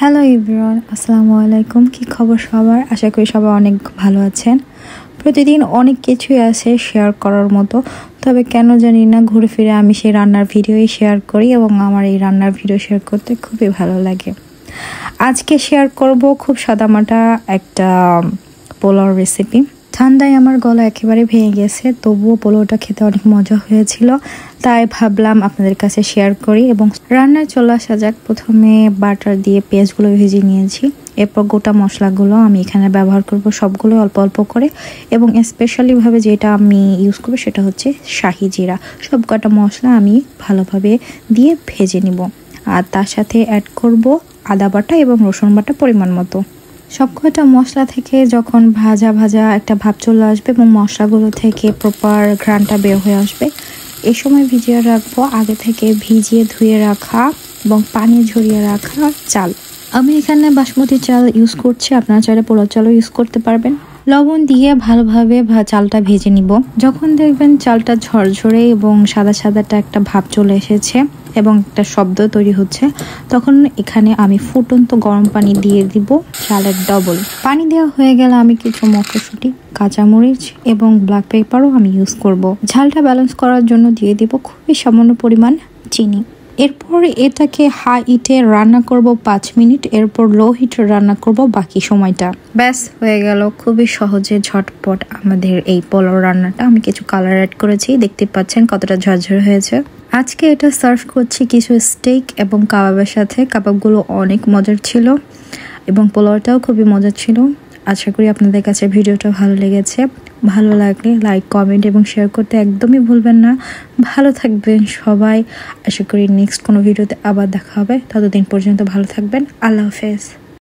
Hello everyone, আসসালামু আলাইকুম। কি খবর সবার? আশা করি সবাই অনেক ভালো আছেন। প্রতিদিন অনেক কিছুই আছে শেয়ার করার মতো, তবে কেন জানি না ঘুরে ফিরে আমি সেই রান্নার ভিডিওই শেয়ার করি এবং আমার এই রান্নার ভিডিও শেয়ার করতে খুবই ভালো লাগে। আজকে শেয়ার করব খুব সাদামাটা একটা পোলাও রেসিপি। ঠান্ডায় আমার গলা একেবারে ভেঙে গেছে, তবুও পোলাওটা খেতে অনেক মজা হয়েছিল, তাই ভাবলাম আপনাদের কাছে শেয়ার করি। এবং রান্নায় চলে আসা যাক। প্রথমে বাটার দিয়ে পেঁয়াজগুলো ভেজে নিয়েছি, এরপর গোটা মশলাগুলো আমি এখানে ব্যবহার করব সবগুলো অল্প অল্প করে, এবং স্পেশালিভাবে যেটা আমি ইউজ করবো সেটা হচ্ছে শাহি জিরা। সব কটা মশলা আমি ভালোভাবে দিয়ে ভেজে নিব, আর তার সাথে অ্যাড করব আদা বাটা এবং রসুন বাটা পরিমাণ মতো। সবকটা মশলা থেকে যখন ভাজা ভাজা একটা ভাব চলে আসবে এবং মশলাগুলো থেকে প্রপার ঘ্রাণটা বের হয়ে আসবে, এই সময় ভিজিয়ে রাখবো আগে থেকে ভিজিয়ে ধুয়ে রাখা এবং পানি ঝরিয়ে রাখা চাল। আমি এখানে বাসমতি চাল ইউজ করছি, আপনারা চাইলে পোলাও চালও ইউজ করতে পারবেন। লবণ দিয়ে ভালোভাবে চালটা ভেজে নিব। যখন দেখবেন চালটা ঝরঝরে এবং সাদা সাদাটা একটা ভাব চলে এসেছে এবং একটা শব্দ তৈরি হচ্ছে, তখন এখানে আমি ফুটন্ত গরম পানি দিয়ে দিব চালের ডবল। পানি দেওয়া হয়ে গেলে আমি কিছু মটরশুঁটি, কাঁচামরিচ এবং ব্ল্যাক পেপারও আমি ইউজ করব। ঝালটা ব্যালেন্স করার জন্য দিয়ে দিব খুবই সামান্য পরিমাণ চিনি। এরপর এটাকে হাই হিটে রান্না করব 5 মিনিট, এরপর লো হিটে রান্না করব বাকি সময়টা। ব্যাস হয়ে গেল, খুবই সহজে ঝটপট আমাদের এই পোলাও রান্নাটা। আমি কিছু কালার অ্যাড করেছি, দেখতে পাচ্ছেন কতটা ঝরঝরে হয়েছে। আজকে এটা সার্ভ করছি কিছু স্টেক এবং কাবাবের সাথে। কাবাবগুলো অনেক মজার ছিল এবং পোলাওটাও খুবই মজার ছিল। আশা করি আপনাদের কাছে ভিডিওটা ভালো লেগেছে। ভালো লাগলে লাইক, কমেন্ট এবং শেয়ার করতে একদমই ভুলবেন না। ভালো থাকবেন সবাই। আশা করি নেক্সট কোনো ভিডিওতে আবার দেখা হবে। ততদিন পর্যন্ত ভালো থাকবেন। আল্লাহ হাফেজ।